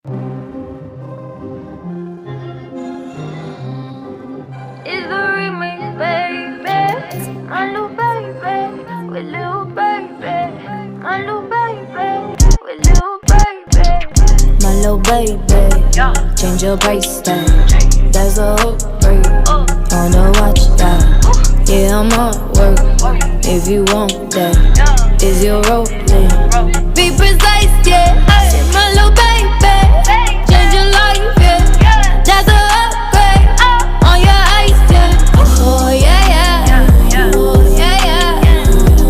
It's the remix, baby. My little baby, with little baby. My little baby, with little baby. My little baby, change your price tag. That's a hook break. Wanna watch that? Yeah, I'm on work. If you want that, is your rolling? Be precise, yeah. Say my little baby, change your life, yeah. That's a upgrade on your ice, yeah. Oh yeah, yeah. Oh yeah, yeah.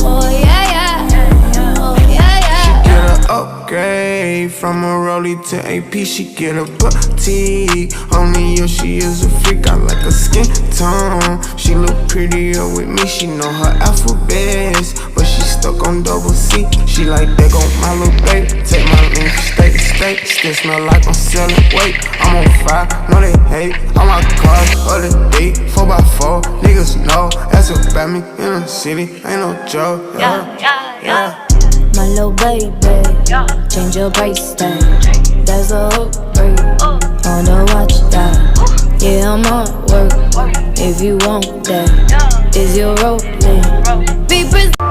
Oh yeah, yeah. Oh yeah, yeah. She get an upgrade from a rollie to AP. She get a booty. Only you, she is a freak. I like her skin tone. She look prettier with me. She know her alphabets, but she stuck on double C. She like that on my little baby. Take my link from state to state. Still smell like I'm selling weight. I'm on fire, no they hate. On my cars, other day, 4x4. Niggas know that's about me in the city. Ain't no joke. Yeah. My little baby, change your price tag. That's a hook break. Wanna watch that? Yeah, I'm on work. If you want that, is your rolling? Be precise.